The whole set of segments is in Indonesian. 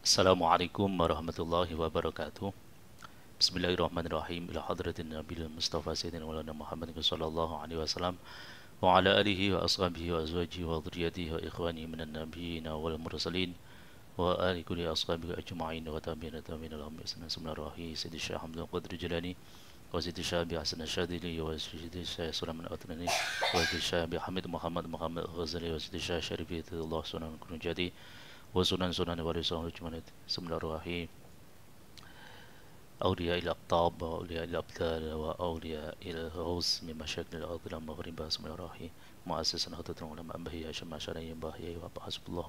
Assalamualaikum warahmatullahi wabarakatuh. Bismillahirrahmanirrahim. Ila hadratin Nabil Mustafa Sayyidina Maulana Muhammad sallallahu alaihi wasallam wa ala alihi wa ashabihi wa azwajihi wa dhurriyyatihi wa ikhwanihi minan nabiyyin wal mursalin wa ali kulli ashabihi ajma'in wa tabi'in tabi'in lahum bi ihsan. Bismillahirrahmanirrahim. Sayyidi Syekh Hamdul Qadir Jalani wa Sayyidi Syekh Bi Hasan Syadili wa Sayyidi Syekh Sulaiman Al-Atrani wa Sayyidi Syekh Bi Hamid Muhammad Ghazali wa Sayyidi Syekh Syarifi Allah Sunan Kunjati wa sunan wali sallallahu alaihi. Bismillahirrahmanirrahim. أولياء الأقطاب وأولياء الأبدال وأولياء الغوث من مشاكل الأرض المغرب. بسم الله الرحمن الرحيم. مؤسسة نهضة العلماء بهي شمع شرعي بهي وحسب الله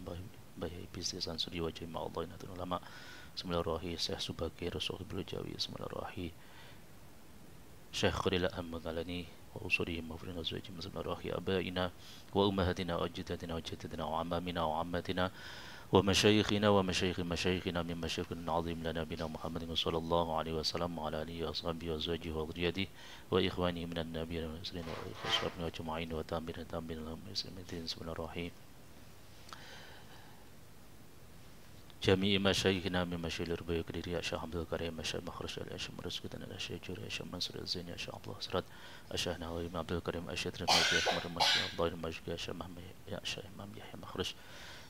بهي بيزنس سوري وجمع الله نهضة العلماء. بسم الله الرحمن الرحيم. شيخ سباكي رسول الجاوي. بسم الله الرحمن الرحيم. شيخ خليل أحمد غلاني وأصولهم وفرنا زوجهم. بسم الله الرحمن الرحيم. أبائنا وأمهاتنا وأجدادنا وجدتنا وعمامنا وعماتنا ومشايخنا ومشايخ مشايخنا من مشايخ عظيم لنا بنا محمد صلى الله عليه وسلم وعلى آله وأصحابه وأزواجه وذريته وإخوانه من النبيين والمرسلين وأصحابنا أجمعين وتابعين لهم بإحسان. بسم الله الرحمن الرحيم. جميع مشايخنا من مشايخ الربيع الكديري الشيخ عبد الكريم الشيخ مخرج الشيخ مرزقنا الشيخ جوري الشيخ منصور الزيني الشيخ عبد الله سراد الشيخ نهوي عبد الكريم الشيخ ترمذي الشيخ مرمى الله المجد الشيخ محمد الشيخ إمام يحيى مخرج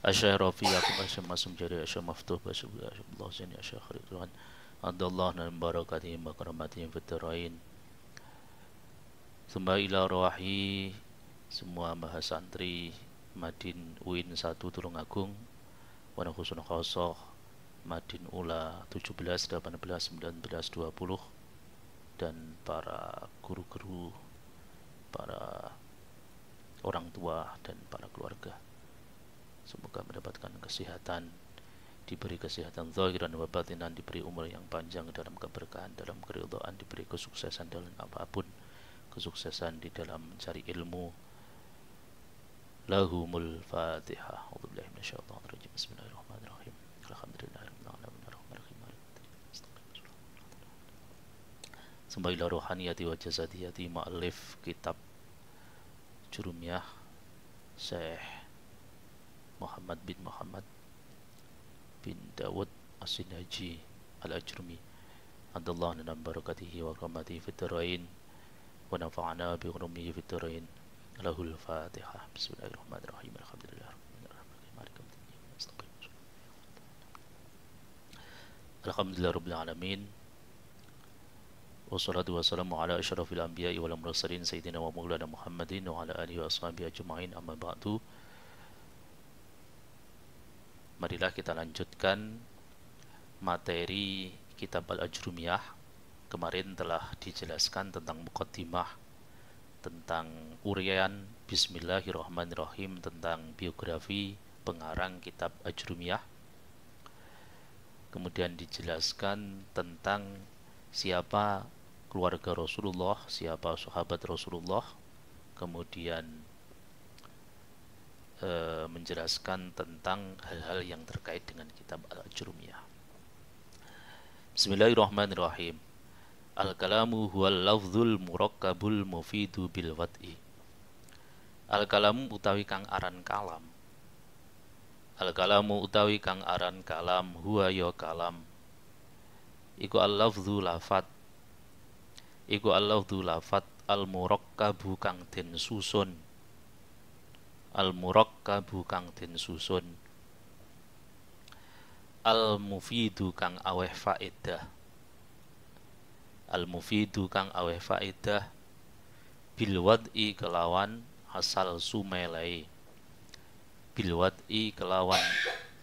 الشيخ رفيع يعقوب الشيخ معصوم جرير الشيخ مفتوح الشيخ عبد الله زيني الشيخ خالد رضوان عبد الله من بركاتهم وكراماتهم في الدارين. ثم إلى روحي semua mahasantri Madin UIN 1 Tulungagung, Wanahusun Khosoh Madin Ula 17, 18, 19, 20, dan para guru-guru, para orang tua dan para keluarga. Semoga mendapatkan kesehatan, diberi kesehatan zahiran wa batinan, diberi umur yang panjang dalam keberkahan, dalam keridhaan, diberi kesuksesan dalam apapun, kesuksesan di dalam mencari ilmu. Lahumul Fatihah. A'udzubillahi minasyaitonir rajim. Bismillahirrahmanirrahim. Alhamdulillahirabbil alamin arrahmanirrahim. Sembah ila ruhaniyati wa jasadiyati mu'allif kitab Jurumiyah Syekh Muhammad bin Muhammad bin Dawud As-Sinaji Al-Ajrumi. Adallahu nana barakatihi wa rahmatihi fid dharain wa nafa'ana bi ghurmihi fid dharain. Lahul Fatihah. Bismillahirrahmanirrahim. Alhamdulillah rabbil alamin. Wassalatu wassalamu ala asyrafil anbiya'i wal mursalin sayyidina wa maulana Muhammadin wa ala alihi wa ashabihi ajma'in. Amma ba'du. Marilah kita lanjutkan materi kitab Al-Ajrumiyah. Kemarin telah dijelaskan tentang muqaddimah, tentang uraian Bismillahirrahmanirrahim, tentang biografi pengarang kitab Ajrumiyah. Kemudian dijelaskan tentang siapa keluarga Rasulullah, siapa sahabat Rasulullah. Kemudian menjelaskan tentang hal-hal yang terkait dengan kitab Al-Ajrumiyah. Bismillahirrahmanirrahim. Al-kalamu huwal lafzul murakkabul mufidu bil wad'i. Al-kalamu utawi kang aran kalam. Al-kalamu utawi kang aran kalam, huwa ya kalam. Iku al-lafzu lafat. Iku al-lafzu lafat al-murakkabu kang den susun. Al-murakkabu kang den susun. Al-mufidu kang aweh faedah. Al-mufidu kang aweh faedah bil wad'i kelawan asal sumelai. Bil wad'i kelawan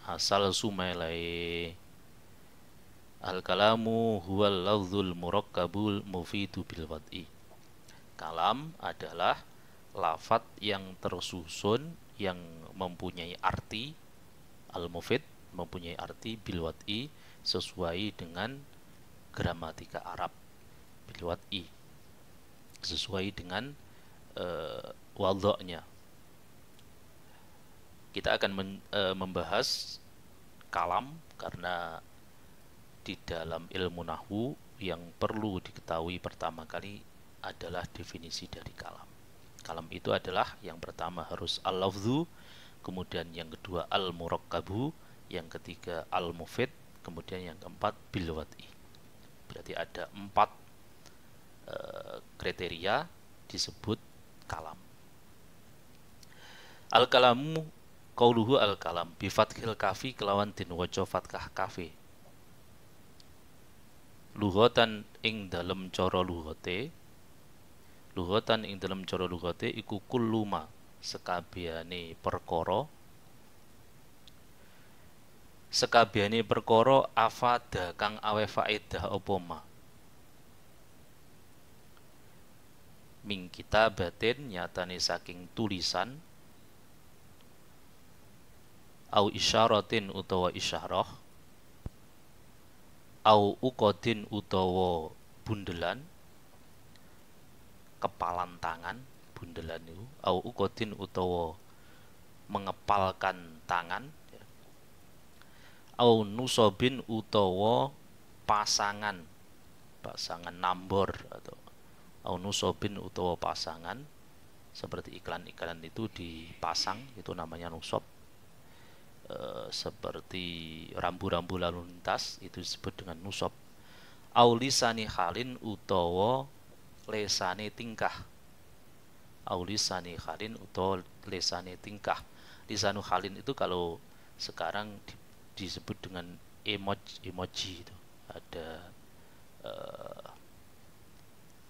asal sumelai. Al-kalamu huwal lafzul murakkabul mufidu bil wad'i. Kalam adalah lafat yang tersusun, yang mempunyai arti, al-mufid mempunyai arti bil wad'i, sesuai dengan gramatika Arab. Bil wad'i sesuai dengan wadha'nya. Kita akan membahas kalam karena di dalam ilmu nahwu yang perlu diketahui pertama kali adalah definisi dari kalam. Kalam itu adalah yang pertama harus al-lafzu, kemudian yang kedua al-murakkabu, yang ketiga al-mufid, kemudian yang keempat bil wad'i. Berarti ada 4 kriteria disebut kalam. Al-kalamu qauluhu al-kalam bi fathil kafi kelawan din waca fathah kafi. Lughatan ing dalem cara lughate, lughatan ing dalem cara lughate iku kulluma sekabehane perkara, sekabehane perkara afada kang awe faedah apa ma. Ming kitabatin nyatane saking tulisan, au isyaratin utawa isyarah, au uqadin utawa bundelan, kepalan tangan, bundelan itu, au uqadin utawa mengepalkan tangan, ya. Au nusobin utawa pasangan, pasangan nambor, atau au nusobin utawa pasangan, seperti iklan-iklan itu dipasang, itu namanya nusob. Seperti rambu-rambu lalu lintas itu disebut dengan nusob. Au lisani halin utawa lesane tingkah, au lisani halin utawa lesane tingkah. Lisanu halin itu kalau sekarang disebut dengan emoji itu. Ada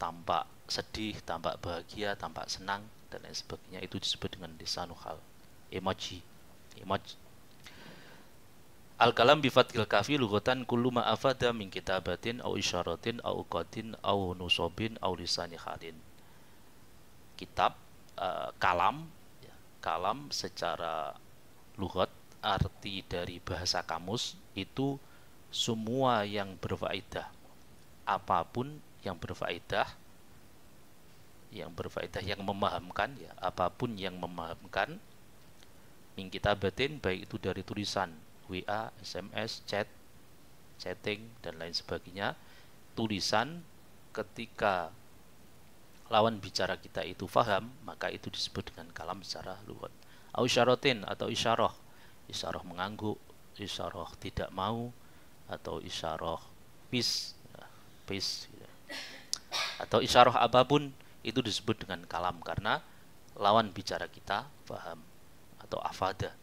tampak sedih, tampak bahagia, tampak senang dan lain sebagainya, itu disebut dengan lisanu hal, emoji. Al-kalam bi fathil kafi lughatan kullu ma afada min kitabatin au isyaratin au qadin au nusobin au lisani halin. Kitab, kalam, ya, kalam secara lughat, arti dari bahasa kamus itu semua yang berfaedah, apapun yang berfaedah, yang memahamkan, ya, apapun yang memahamkan, min kitabatin, baik itu dari tulisan, WA, SMS, chatting dan lain sebagainya. Tulisan ketika lawan bicara kita itu faham, maka itu disebut dengan kalam secara lughat. Au isyaratin atau isyarah, isyarah mengangguk, isyarah tidak mau, atau isyarah peace, gitu. Atau isyarah apapun itu disebut dengan kalam karena lawan bicara kita faham atau afada.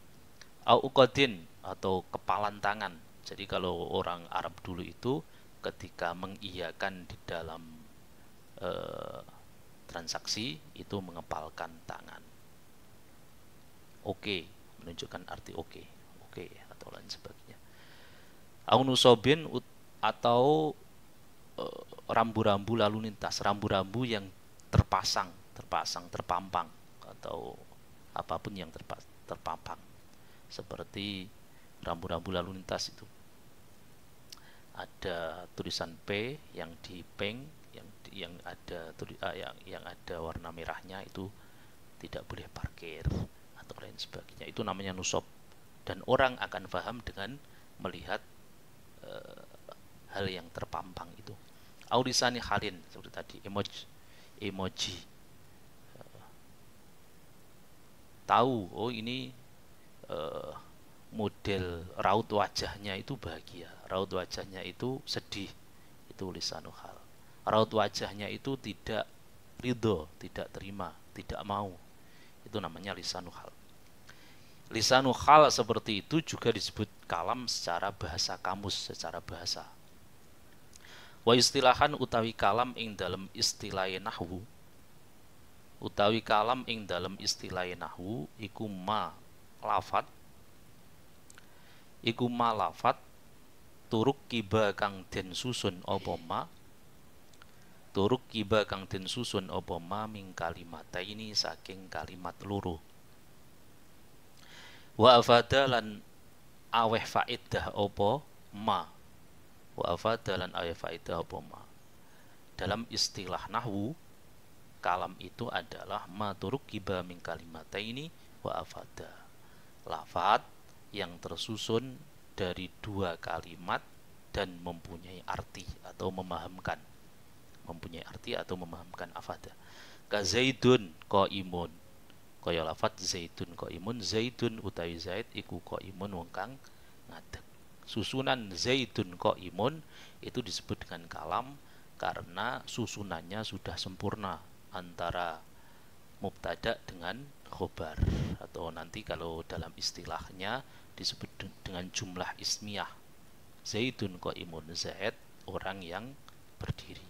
Au uqadin atau kepalan tangan. Jadi kalau orang Arab dulu itu ketika mengiyakan di dalam transaksi itu mengepalkan tangan. Oke, menunjukkan arti oke atau lain sebagainya. Au nusobin atau rambu-rambu lalu lintas, rambu-rambu yang terpampang atau apapun yang terpampang, seperti rambu-rambu lalu lintas itu ada tulisan P yang di pink, yang ada warna merahnya, itu tidak boleh parkir atau lain sebagainya. Itu namanya nusob, dan orang akan paham dengan melihat hal yang terpampang itu. Aulisani halin seperti tadi, emoji. Tahu, oh ini model raut wajahnya itu bahagia, raut wajahnya itu sedih, itu lisanul hal. Raut wajahnya itu tidak ridho, tidak terima, tidak mau, itu namanya lisanul hal. Lisanul hal seperti itu juga disebut kalam secara bahasa kamus, secara bahasa. Wa istilahan utawi kalam ing dalam istilah nahwu, utawi kalam ing dalam istilah nahwu iku ma lafat, iku ma lafat turuk kiba kang den susun apa ma, turuk kiba kang den susun apa ma ming kalimata ini saking kalimat loro. Wa afada lan aweh faedah apa ma, wa afada lan aweh faedah apa ma. Dalam istilah nahwu, kalam itu adalah ma turuk kiba ming kalimata ini wa afada, lafat yang tersusun dari dua kalimat dan mempunyai arti atau memahamkan, afada. Ka zaidun qaimun, kaya lafat zaidun qaimun, zaidun utawi zaid iku qaimun wong kang ngadeg. Susunan Zaidun qaimun itu disebut dengan kalam karena susunannya sudah sempurna antara mubtada dengan khobar, atau nanti kalau dalam istilahnya disebut dengan jumlah ismiyah. Zaidun qaimun, Zaid orang yang berdiri.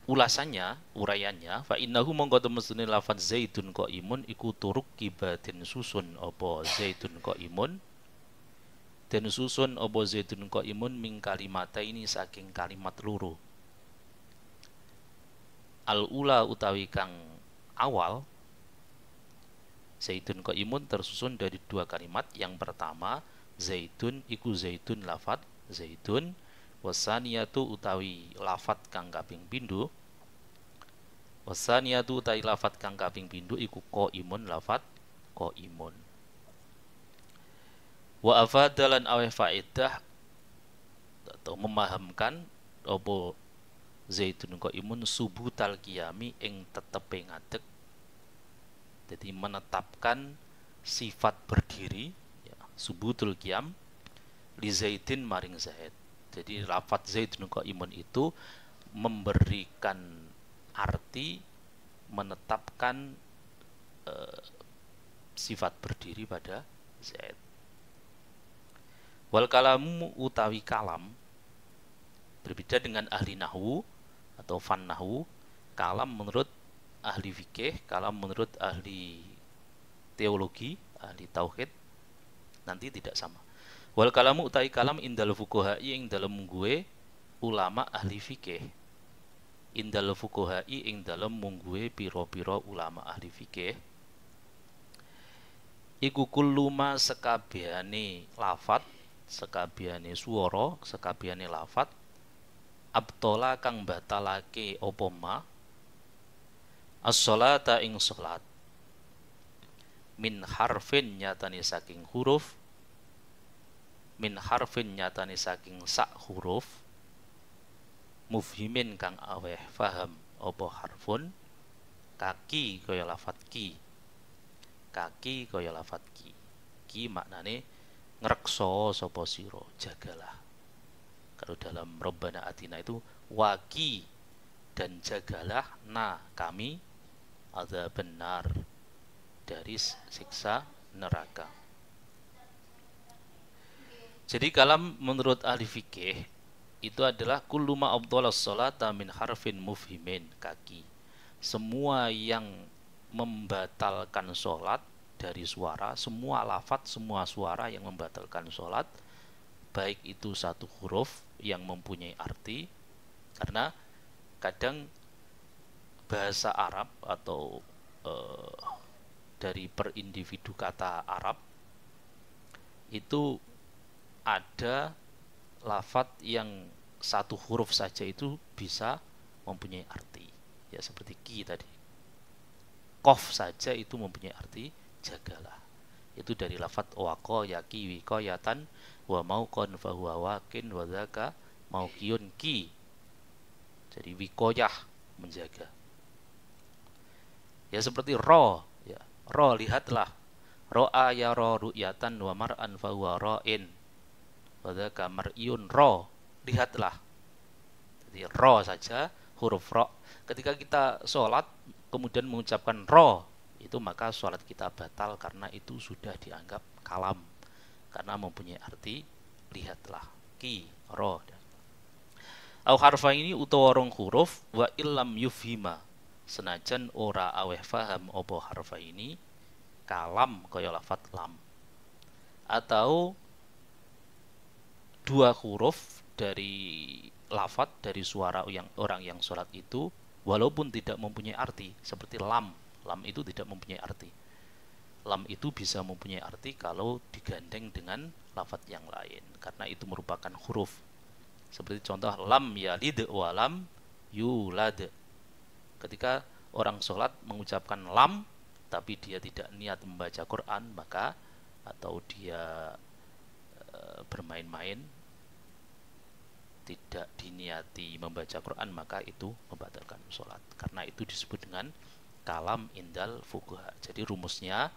Ulasannya, uraiannya, fa innahu mongko temestune lafaz Zaidun qaimun iku turuk kibatin susun apa Zaidun qaimun, dan susun apa Zaidun qaimun min kalimata ini saking kalimat loro. Al ula utawi kang awal, Zaidun qaimun tersusun dari dua kalimat. Yang pertama, Zaidun iku Zaidun lafat Zaidun, wasaniyatu utawi lafat kang kaping pindho, wasaniyatu utawi lafat kang kaping pindho iku qaimun lafat qaimun. Wa afadalan aweh faedah atau memahamkan apa Zaidun qaimun subutal qiyami ing tetepe ngadeg. Jadi menetapkan sifat berdiri ya, subutul qiyam li Zaidin maring Zaid. Jadi lafaz Zaidun qaimun itu memberikan arti menetapkan sifat berdiri pada Zaid. Wal kalamu utawi kalam berbeda dengan ahli nahwu atau fan nahwu. Kalam menurut ahli fikih, kalam menurut ahli teologi, ahli tauhid nanti tidak sama. Wal kalamu utawi kalam indal fuqaha ing dalem gue ulama ahli fikih. Indal fuqaha ing dalem mungguhe pira-pira ulama ahli fikih iku kulluma sekabehane lafat, sekabehane swara, sekabehane lafat abtola kang batalake apa ma as-sholata ing salat min harfin nyatane saking huruf, min harfin nyatane saking sak huruf, mufhimin kang aweh faham apa harfun, kaki kaya lafat ki, kaki kaya lafat ki. Ki maknane ngrekso sapa sira, jagalah. Kalau dalam Rabbana Atina itu waki, dan jagalah na kami ada benar dari siksa neraka. Jadi kalam menurut ahli fikih itu adalah kullu ma abdalas sholata min harfin mufhimin, kaki. Semua yang membatalkan sholat dari suara, semua lafat, semua suara yang membatalkan sholat, baik itu satu huruf yang mempunyai arti, karena kadang bahasa Arab atau dari per individu kata Arab itu ada lafat yang satu huruf saja itu bisa mempunyai arti, ya seperti ki tadi. Qaf saja itu mempunyai arti jagalah. Itu dari lafat waqa yaqi wiqayatan wa mauqan fa huwa waqin wa dzaka mauqiyun ki. Jadi wiqayah, menjaga. Ya seperti ro, ya. Ro, lihatlah. Ro'a yara ru'yatan wa mar'an fa huwa ra'in. Wa dzaka mar'iyun, ro, lihatlah. Jadi ro saja, huruf ro. Ketika kita sholat kemudian mengucapkan ro, itu maka sholat kita batal karena itu sudah dianggap kalam, karena mempunyai arti lihatlah, ki, ro. Au harfa ini utawa rong huruf wa illam yufhima, senajan ora aweh faham opo harfa ini kalam kaya lafat lam, atau dua huruf dari lafat, dari suara yang orang yang sholat itu walaupun tidak mempunyai arti, seperti lam. Lam itu tidak mempunyai arti. Lam itu bisa mempunyai arti kalau digandeng dengan lafat yang lain, karena itu merupakan huruf. Seperti contoh lam yalid wa lam yulad. Ketika orang sholat mengucapkan lam tapi dia tidak niat membaca Quran, maka atau dia bermain-main tidak diniati membaca Quran, maka itu membatalkan sholat, karena itu disebut dengan kalam indal fuqaha. Jadi rumusnya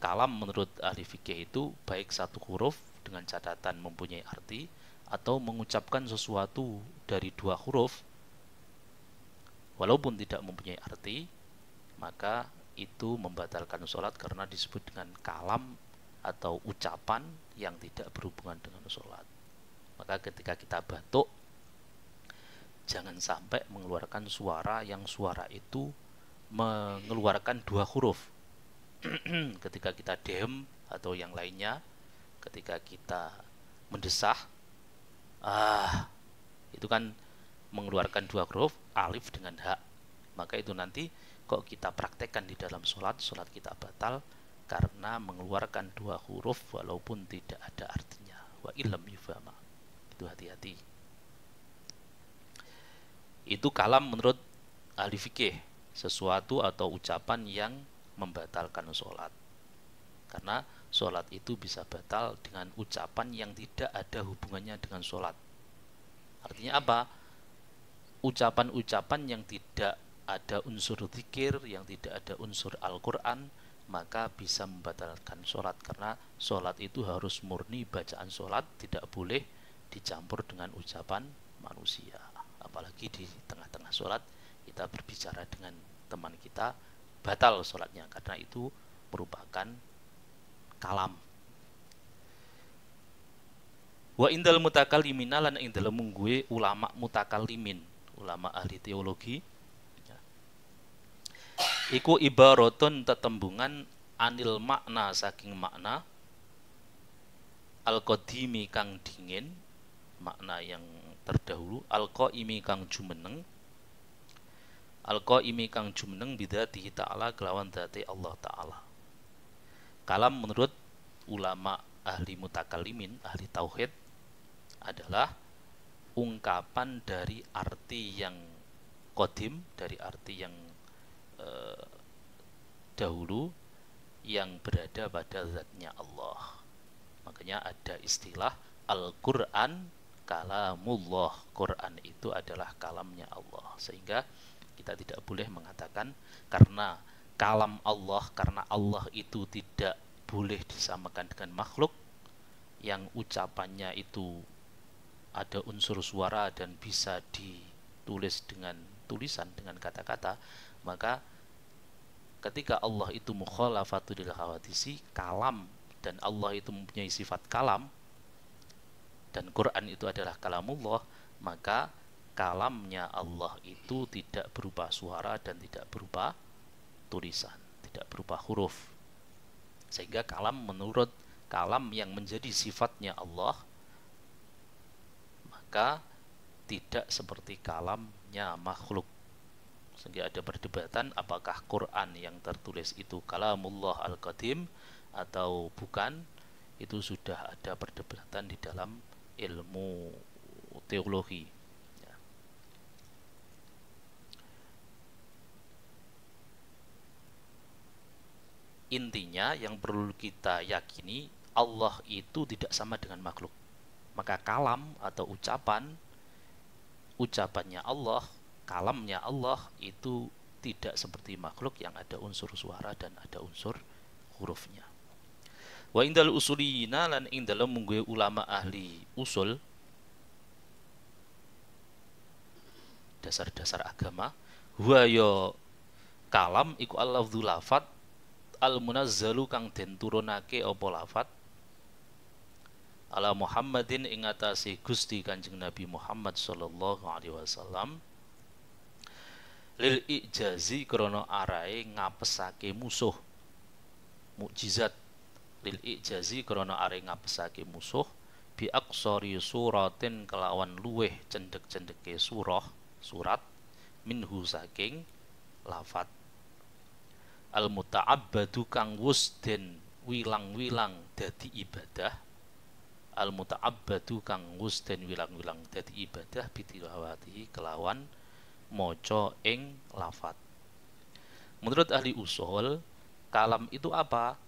kalam menurut ahli fikih itu baik satu huruf dengan catatan mempunyai arti atau mengucapkan sesuatu dari dua huruf walaupun tidak mempunyai arti, maka itu membatalkan sholat karena disebut dengan kalam atau ucapan yang tidak berhubungan dengan sholat. Maka ketika kita batuk, jangan sampai mengeluarkan suara yang suara itu mengeluarkan dua huruf. Ketika kita dem atau yang lainnya, ketika kita mendesah, itu kan mengeluarkan dua huruf, alif dengan ha. Maka itu nanti kok kita praktekkan di dalam sholat kita batal karena mengeluarkan dua huruf walaupun tidak ada artinya. Wa illam yufama. Itu hati-hati. Itu kalam menurut ahli fikih, sesuatu atau ucapan yang membatalkan sholat. Karena sholat itu bisa batal dengan ucapan yang tidak ada hubungannya dengan sholat. Artinya apa? Ucapan-ucapan yang tidak ada unsur zikir, yang tidak ada unsur Al-Quran, maka bisa membatalkan sholat. Karena sholat itu harus murni bacaan sholat, tidak boleh dicampur dengan ucapan manusia. Apalagi di tengah-tengah sholat kita berbicara dengan teman kita, batal sholatnya karena itu merupakan kalam. Wa indal mutakallimina lan ing dalem mungguhe ulama mutakallimin, ulama ahli teologi, iku ibaratun tetembungan anil makna saking makna al-qadimi kang dingin, makna yang terdahulu, al-qaimi kang jumeneng, al-qaimi kang jumeneng bidzatihi ta'ala kelawan dzati Allah Ta'ala. Kalam menurut ulama ahli mutakallimin, ahli tauhid, adalah ungkapan dari arti yang qadim, dari arti yang dahulu yang berada pada zatnya Allah. Makanya ada istilah Al-Quran kalamullah. Quran itu adalah kalamnya Allah. Sehingga kita tidak boleh mengatakan karena kalam Allah, karena Allah itu tidak boleh disamakan dengan makhluk yang ucapannya itu ada unsur suara dan bisa ditulis dengan tulisan, dengan kata-kata, maka ketika Allah itu mukhalafatul lil hawadisi, kalam, dan Allah itu mempunyai sifat kalam dan Quran itu adalah kalamullah, maka kalamnya Allah itu tidak berupa suara dan tidak berupa tulisan, tidak berupa huruf. Sehingga kalam menurut kalam yang menjadi sifatnya Allah, maka tidak seperti kalamnya makhluk. Sehingga ada perdebatan apakah Quran yang tertulis itu kalamullah al-qadim atau bukan. Itu sudah ada perdebatan di dalam ilmu teologi. Ya. Intinya yang perlu kita yakini, Allah itu tidak sama dengan makhluk. Maka kalam atau ucapannya Allah, kalamnya Allah itu tidak seperti makhluk yang ada unsur suara dan ada unsur hurufnya. Wa indal usuliyina lan ing dalem mungguhe ulama ahli usul, dasar-dasar agama, huwa ya kalam iku al-lafdzu lafat al-munazzalu kang den turunake apa lafat ala Muhammadin ing atase Gusti Kanjeng Nabi Muhammad sallallahu alaihi wasallam lil ijazi krana arahe ngapesake musuh, mukjizat, lil ijazi krana arahe ngapesake musuh bi aqsari suratin kelawan luweh cendhek-cendheke surat minhu saking lafat al muta'abbadu kang wus den wilang-wilang dadi ibadah, al muta'abbadu kang wus den wilang-wilang dadi ibadah bitilawati kelawan maca ing lafat. Menurut ahli usul, kalam itu apa?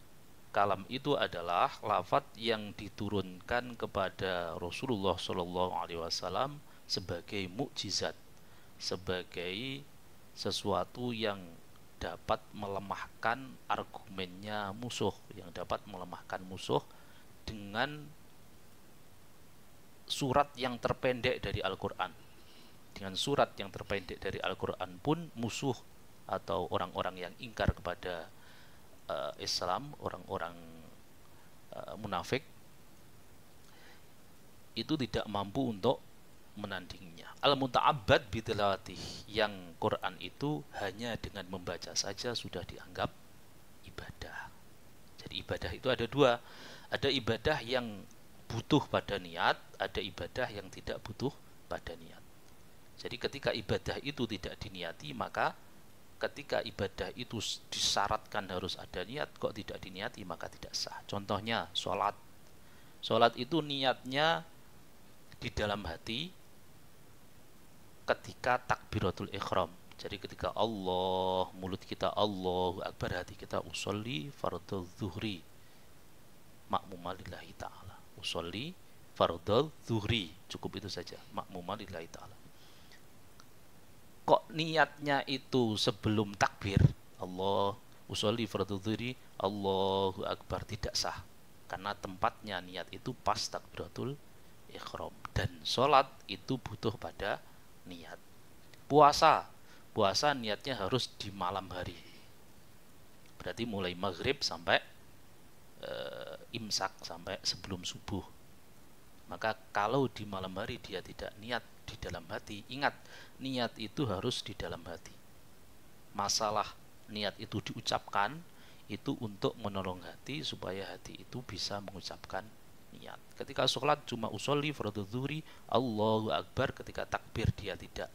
Kalam itu adalah lafat yang diturunkan kepada Rasulullah Shallallahu Alaihi Wasallam sebagai mukjizat, sebagai sesuatu yang dapat melemahkan argumennya musuh, yang dapat melemahkan musuh dengan surat yang terpendek dari Al-Quran. Dengan surat yang terpendek dari Al-Quran pun musuh atau orang-orang yang ingkar kepada Islam, orang-orang munafik itu tidak mampu untuk menandinginya. Al-muta'abbad bitilawatih, yang Quran itu hanya dengan membaca saja sudah dianggap ibadah. Jadi ibadah itu ada dua. Ada ibadah yang butuh pada niat, ada ibadah yang tidak butuh pada niat. Jadi ketika ibadah itu tidak diniati, maka ketika ibadah itu disyaratkan harus ada niat, kok tidak diniati, maka tidak sah. Contohnya sholat. Sholat itu niatnya di dalam hati ketika takbiratul ikhram. Jadi ketika Allah, mulut kita Allahu Akbar, hati kita usolli fardhu zuhri makmumalillahi ta'ala. Usolli fardhu zuhri, cukup itu saja, makmumalillahi ta'ala. Kok niatnya itu sebelum takbir, Allah usolli fardhu zuhri Allahu Akbar, tidak sah. Karena tempatnya niat itu pas takbiratul ikhram. Dan sholat itu butuh pada niat. Puasa niatnya harus di malam hari. Berarti mulai maghrib sampai imsak, sampai sebelum subuh. Maka kalau di malam hari dia tidak niat di dalam hati, ingat, niat itu harus di dalam hati. Masalah niat itu diucapkan itu untuk menolong hati supaya hati itu bisa mengucapkan niat. Ketika sholat cuma usolli fardhu zuhri Allahu Akbar, ketika takbir dia tidak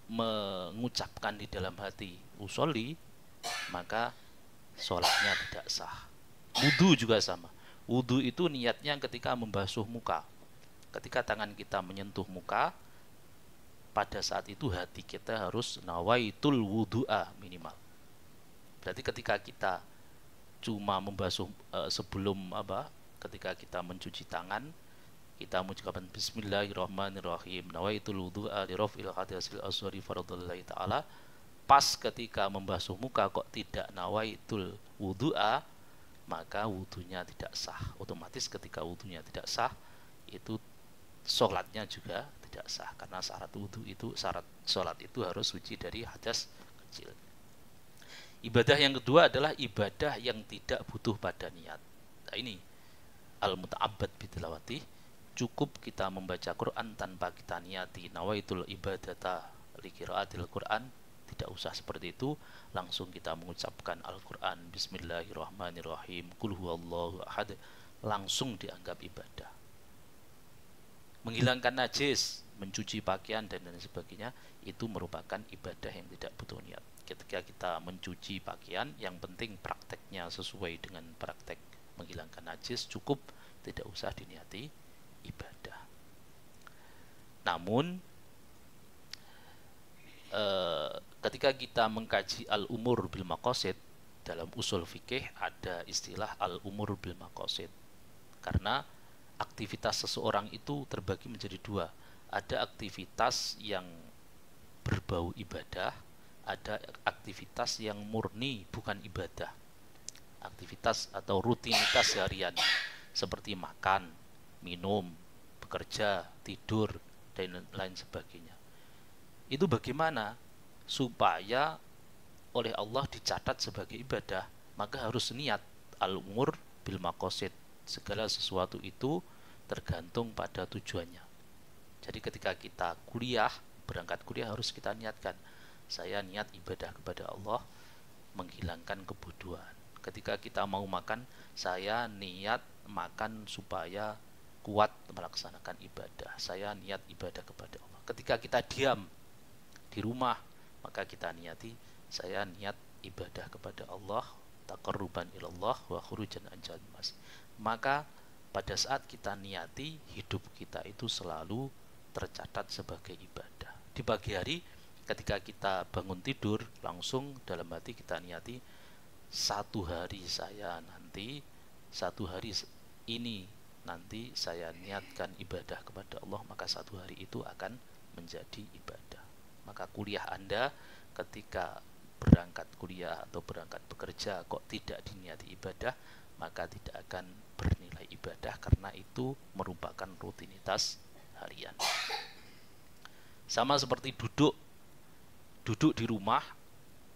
mengucapkan di dalam hati usolli, maka sholatnya tidak sah. Wudu juga sama. Wudu itu niatnya ketika membasuh muka. Ketika tangan kita menyentuh muka, pada saat itu hati kita harus nawaitul wudu'a minimal. Berarti ketika kita cuma membasuh sebelum ketika kita mencuci tangan, kita mengucapkan bismillahirrahmanirrahim, nawaitul wudu'a li raf'il hadasil asghari fardhullahi ta'ala. Pas ketika membasuh muka kok tidak nawaitul wudu'a, maka wudunya tidak sah. Otomatis ketika wudunya tidak sah, itu sholatnya juga tidak sah. Karena syarat wudu itu, syarat sholat itu harus suci dari hadas kecil. Ibadah yang kedua adalah ibadah yang tidak butuh pada niat. Nah ini al-muta'abbad bitilawati, cukup kita membaca Quran tanpa kita niati nawaitul ibadata li qiraatil Quran, tidak usah seperti itu, langsung kita mengucapkan Al-Quran bismillahirrahmanirrahim qul huwallahu ahad, langsung dianggap ibadah. Menghilangkan najis, mencuci pakaian dan lain sebagainya, itu merupakan ibadah yang tidak butuh niat. Ketika kita mencuci pakaian, yang penting prakteknya sesuai dengan praktek menghilangkan najis, cukup, tidak usah diniati ibadah. Namun ketika kita mengkaji al-umur bil maqasid, dalam usul fikih ada istilah al-umur bil maqasid. Karena aktivitas seseorang itu terbagi menjadi dua. Ada aktivitas yang berbau ibadah, ada aktivitas yang murni bukan ibadah. Aktivitas atau rutinitas harian seperti makan, minum, bekerja, tidur, dan lain sebagainya. Itu bagaimana supaya oleh Allah dicatat sebagai ibadah? Maka harus niat. Al-umur bil maqasid, segala sesuatu itu tergantung pada tujuannya. Jadi ketika kita kuliah, berangkat kuliah, harus kita niatkan, saya niat ibadah kepada Allah, menghilangkan kebodohan. Ketika kita mau makan, saya niat makan supaya kuat melaksanakan ibadah, saya niat ibadah kepada Allah. Ketika kita diam di rumah, maka kita niati, saya niat ibadah kepada Allah, taqarruban ilallah wa khurujan an mas. Maka pada saat kita niati, hidup kita itu selalu tercatat sebagai ibadah. Di pagi hari ketika kita bangun tidur, langsung dalam hati kita niati, satu hari ini nanti saya niatkan ibadah kepada Allah, maka satu hari itu akan menjadi ibadah. Maka kuliah Anda ketika berangkat kuliah atau berangkat bekerja kok tidak diniati ibadah, maka tidak akan bernilai ibadah karena itu merupakan rutinitas harian. Sama seperti duduk di rumah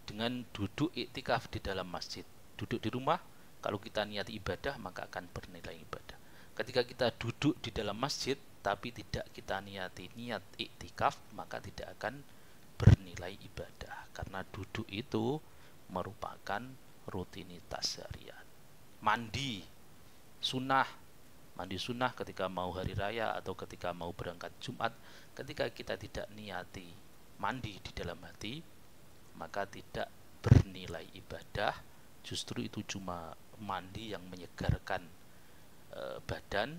dengan duduk iktikaf di dalam masjid. Duduk di rumah, kalau kita niati ibadah maka akan bernilai ibadah. Ketika kita duduk di dalam masjid tapi tidak kita niati niat iktikaf, maka tidak akan bernilai ibadah karena duduk itu merupakan rutinitas harian. Mandi sunnah ketika mau hari raya atau ketika mau berangkat Jumat, ketika kita tidak niati mandi di dalam hati, maka tidak bernilai ibadah. Justru itu cuma mandi yang menyegarkan badan,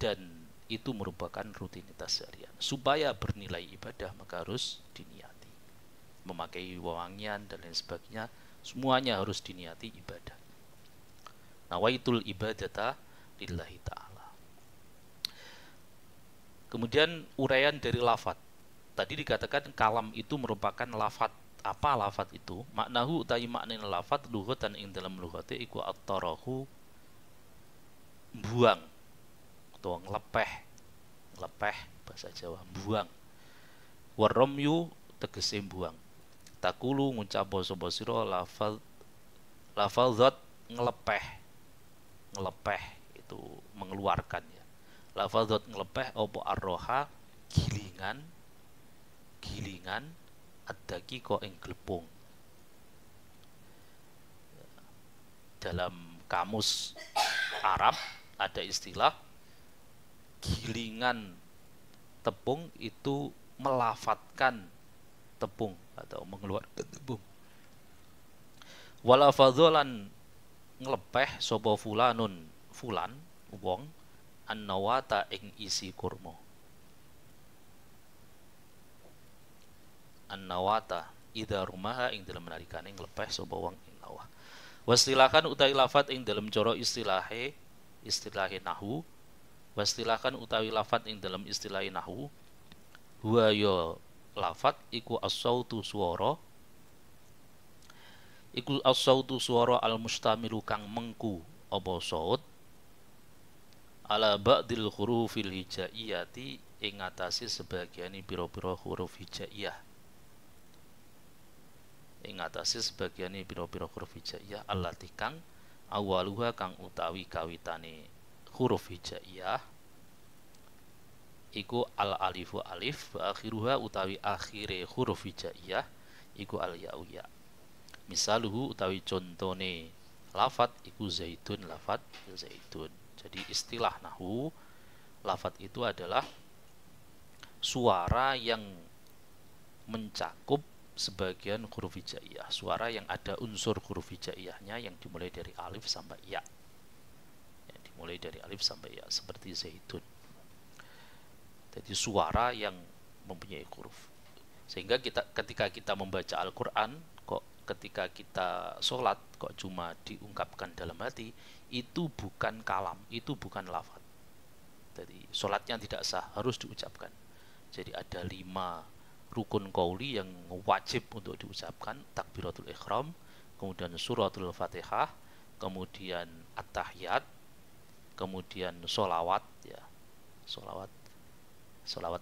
dan itu merupakan rutinitas harian. Supaya bernilai ibadah maka harus diniati. Memakai wewangian dan lain sebagainya, semuanya harus diniati ibadah. Nawaitul ibadata lillahi ta'ala. Kemudian uraian dari lafadz. Tadi dikatakan kalam itu merupakan lafadz. Apa lafadz itu? Maknahu utawi maknane lafadz lughatan ing dalam lughate iku at-tarahu, buang atau ngelepeh bahasa Jawa, buang. Warramyu tegese buang. Takulu ngucap sapa sira lafadzat ngelepeh itu mengeluarkan ya. Lafadzat ngelepeh opo arroha gilingan ad-daki ko ing glepung. Dalam kamus Arab ada istilah gilingan tepung itu melafatkan tepung atau mengeluarkan tepung. Walafadzolan ngelepeh sopo fulan wong an-nawata ing isi kurma. An-nawata idza rumaha ing dalam nalikane nglepeh sapa wong ing nawah. Wastilahan utawi lafat ing dalam cara istilahe nahwu. Wastilahan utawi lafat ing dalam istilahe nahwu. Huwa ya lafat iku as-sautu swara. Iku as-sautu swara al-mustamilu kang mengku apa saut ala ba'dil hurufil hijaiyati ing ngatasi sebagian pira-pira huruf hijaiyah. Ing ngatasi sebagian pira-pira huruf hijaiyah allati kang awaluha kang utawi kawitane huruf hijaiyah iku al alifu alif wa akhiruha utawi akhire huruf hijaiyah iku al ya'u ya. Misaluhu utawi contone lafat iku zaitun, lafat zaitun. Jadi istilah nahwu, lafat itu adalah suara yang mencakup sebagian huruf hijaiyah, suara yang ada unsur huruf hijaiyahnya yang dimulai dari alif sampai ya. Yang dimulai dari alif sampai ya, seperti zaitun. Jadi suara yang mempunyai huruf. Sehingga ketika kita membaca Al-Qur'an, ketika kita sholat kok cuma diungkapkan dalam hati, itu bukan kalam, itu bukan lafaz. Jadi sholatnya tidak sah, harus diucapkan. Jadi ada 5 rukun qauli yang wajib untuk diucapkan: takbiratul ihram, kemudian suratul fatihah, kemudian at-tahiyat, kemudian sholawat ya, sholawat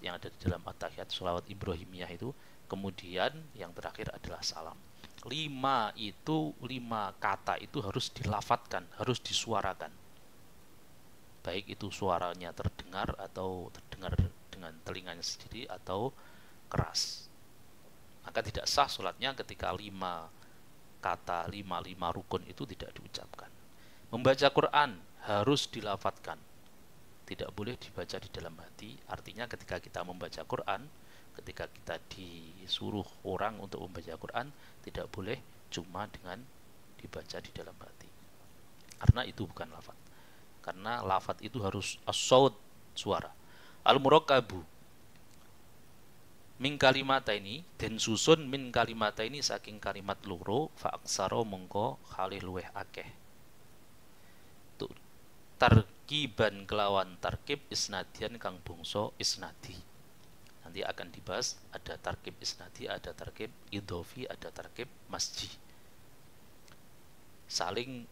yang ada di dalam at-tahiyat, sholawat Ibrahimiyah itu, kemudian yang terakhir adalah salam. 5 kata itu harus dilafatkan, harus disuarakan. Baik itu suaranya terdengar atau terdengar dengan telinganya sendiri atau keras. Maka tidak sah sholatnya ketika 5 kata, 5 rukun itu tidak diucapkan. Membaca Quran harus dilafatkan, tidak boleh dibaca di dalam hati. Artinya ketika kita membaca Quran, ketika kita disuruh orang untuk membaca Quran, tidak boleh cuma dengan dibaca di dalam hati, karena itu bukan lafaz. Karena lafaz itu harus as-saut, suara. Al-murakkabu min kalimataini, den susun min kalimataini saking kalimat loro, fa aksara mongko khalih luweh akeh. Tarkiban kelawan tarkib isnadian kang bangsa isnadi. Nanti akan dibahas, ada tarkib isnadi, ada tarkib idhofi, ada tarkib masji. Saling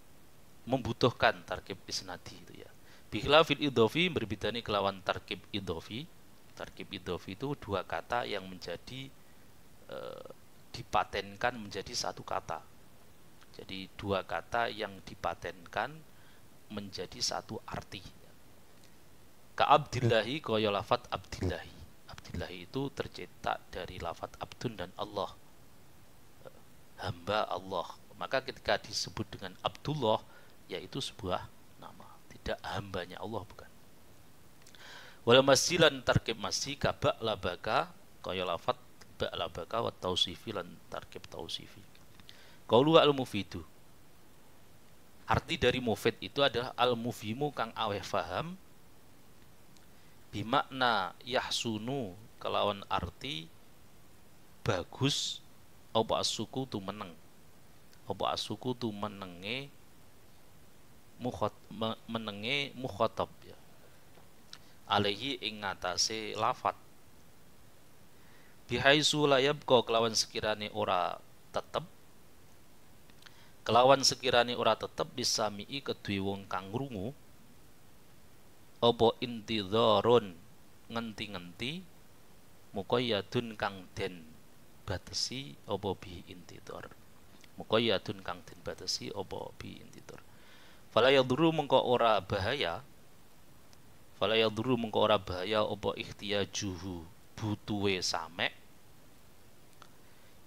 membutuhkan tarkib isnadi itu ya. Bikhilafil idhofi, berbeda nih kelawan tarkib idhofi. Tarkib idhofi itu dua kata yang menjadi dipatenkan menjadi satu kata. Jadi dua kata yang dipatenkan menjadi satu arti. Ka Abdillahi kaya lafat Abdillahi. Abdillahi itu tercetak dari lafat Abdun dan Allah, hamba Allah. Maka ketika disebut dengan Abdullah, yaitu sebuah nama, tidak hambanya Allah, bukan. Wal masjilan tarkib masjid ka ba'labaka kaya lafat ba'labaka wa tausifi lan tarkib tausifi. Qaulu al-mufidu, arti dari mufid itu adalah al-mufhimu kang aweh faham, bimakna yahsunu kelawan arti bagus, apa asuku tu meneng, apa asuku tu menenge mukhatab ya, alaihi ing ngatasé lafat, bihaisu layab ko kelawan sekirane ora tetep, kelawan sekirane ora tetep disami'i kedue wong kang ngrungu, apa intidharun ngenti-ngenti, muqayyadun kang den batesi apa bi intidhar, muqayyadun kang den batesi apa bi intidhar. Fala yadhuru mengko ora bahaya, fala yadhuru mengko ora bahaya apa ikhtiyajuhu butuhe samek,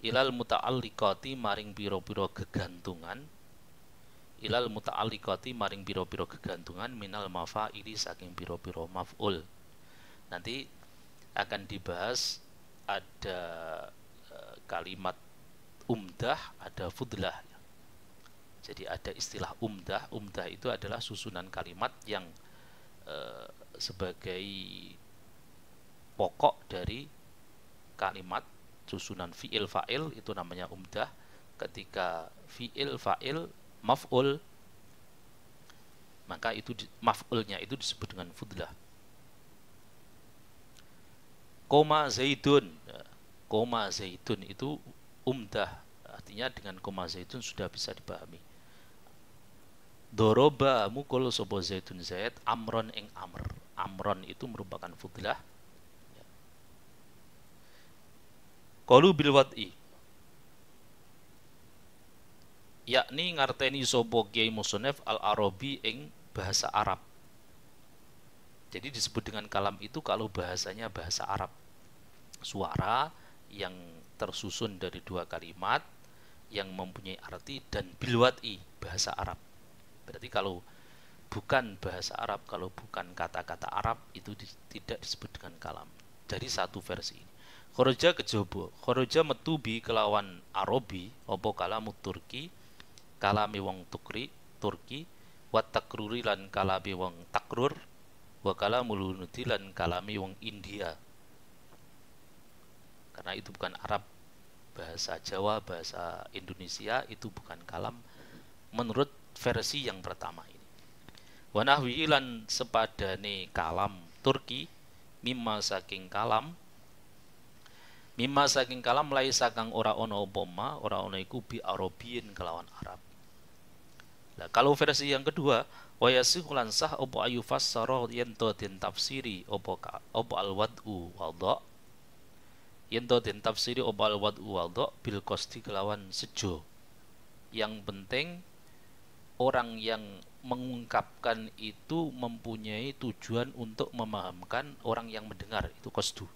ilal muta'alliqati maring pira-pira gegantungan, ilal muta'alliqati maring pira-pira gegantungan, minal mafaili saking pira-pira maf'ul. Nanti akan dibahas ada kalimat umdah, ada fudlah. Jadi ada istilah umdah. Umdah itu adalah susunan kalimat yang sebagai pokok dari kalimat, susunan fi'il fa'il itu namanya umdah. Ketika fi'il fa'il maf'ul, maka itu maf'ulnya itu disebut dengan fudlah. Koma zaidun, koma zaidun itu umdah, artinya dengan koma zaidun sudah bisa dipahami. Doroba mukul sopo zaidun zaid amron ing amr. Amron itu merupakan fudlah. Qalu bil wad'i, yakni ngarteni sopo Kiai Musonef al-Arabi ing bahasa Arab. Jadi disebut dengan kalam itu kalau bahasanya bahasa Arab, suara yang tersusun dari dua kalimat yang mempunyai arti, dan bilwad'i bahasa Arab. Berarti kalau bukan bahasa Arab, kalau bukan kata-kata Arab, itu tidak disebut dengan kalam. Dari satu versi ini. Khoroja kejobo, khoroja metu bi kelawan Arabi, opo kalamu Turki, kalami wong Turki, wat takruri lan kalami wong takrur, wa kalamul hunudi lan kalami wong India. Karena itu bukan Arab, bahasa Jawa, bahasa Indonesia itu bukan kalam menurut versi yang pertama ini. Wa nahwi lan sepadane kalam Turki, mimma saking kalam laisa kang ora ana apa ora ana iku bi Arabiyin kelawan Arab. Nah, kalau versi yang kedua, wa yasihulan sah apa ayu fassara yen to den tafsiri apa al-wad'u wadha, yen to den tafsiri apa al-wad'u wadha bil qasdi kelawan sejo. Yang penting orang yang mengungkapkan itu mempunyai tujuan untuk memahamkan orang yang mendengar, itu qasdu.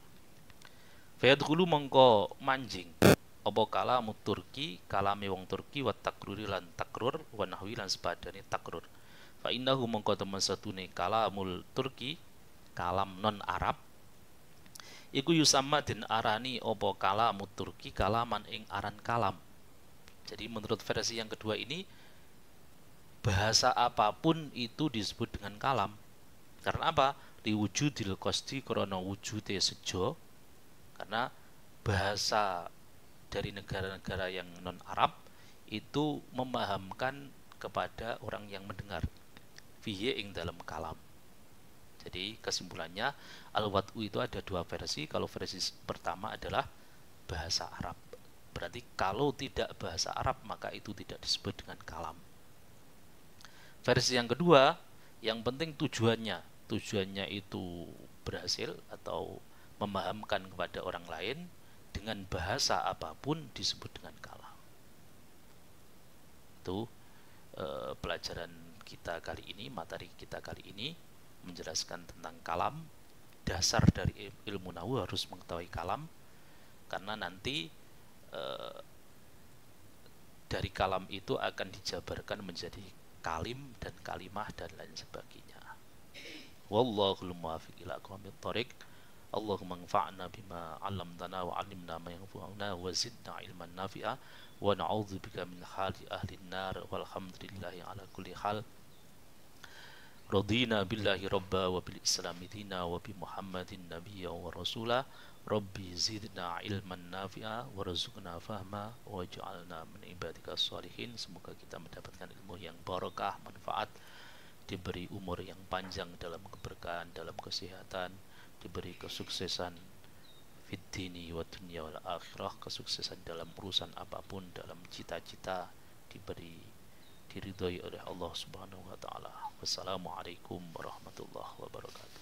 Fayadkhulu mongko manjing apa kalamu Turki, kalame wong Turki, wa takruri lan takrur, wa nahwi lan sepadane takrur. Fa innahu mongko temen satune kalamul Turki, kalam non Arab, iku yusamma den arani apa kalamu Turki kalaman ing aran kalam. Jadi menurut versi yang kedua ini, bahasa apapun itu disebut dengan kalam. Karena apa? Liwujudil qasdi, krana wujude sejo. Karena bahasa dari negara-negara yang non-Arab itu memahamkan kepada orang yang mendengar, fihi ing dalam kalam. Jadi kesimpulannya al-wad'u itu ada dua versi. Kalau versi pertama adalah bahasa Arab. Berarti kalau tidak bahasa Arab maka itu tidak disebut dengan kalam. Versi yang kedua, yang penting tujuannya itu berhasil atau memahamkan kepada orang lain dengan bahasa apapun disebut dengan kalam. Itu pelajaran kita kali ini, materi kita kali ini menjelaskan tentang kalam. Dasar dari ilmu nahwu harus mengetahui kalam, karena nanti dari kalam itu akan dijabarkan menjadi kalim dan kalimah dan lain sebagainya. Wallahul muwaffiq ila aqwamit thoriq. Allahumma anfa'na bima 'allamtana wa 'allimna ma yanfa'una wa zidna ilman nafi'a wa na'udzubika min hali ahli an-nar walhamdulillahi ala kulli hal. Radina billahi rabba wa bil islami dina wa bi muhammadin nabiyya wa rasula. Rabbi zidna ilman nafi'a warzuqna fahma waj'alna min ibadika sholihin. Semoga kita mendapatkan ilmu yang barakah, manfaat, diberi umur yang panjang dalam keberkahan, dalam kesehatan, diberi kesuksesan fid dini wa dunya wal akhirah, kesuksesan dalam urusan apapun, dalam cita-cita, diridhoi oleh Allah Subhanahu wa taala. Wassalamualaikum warahmatullahi wabarakatuh.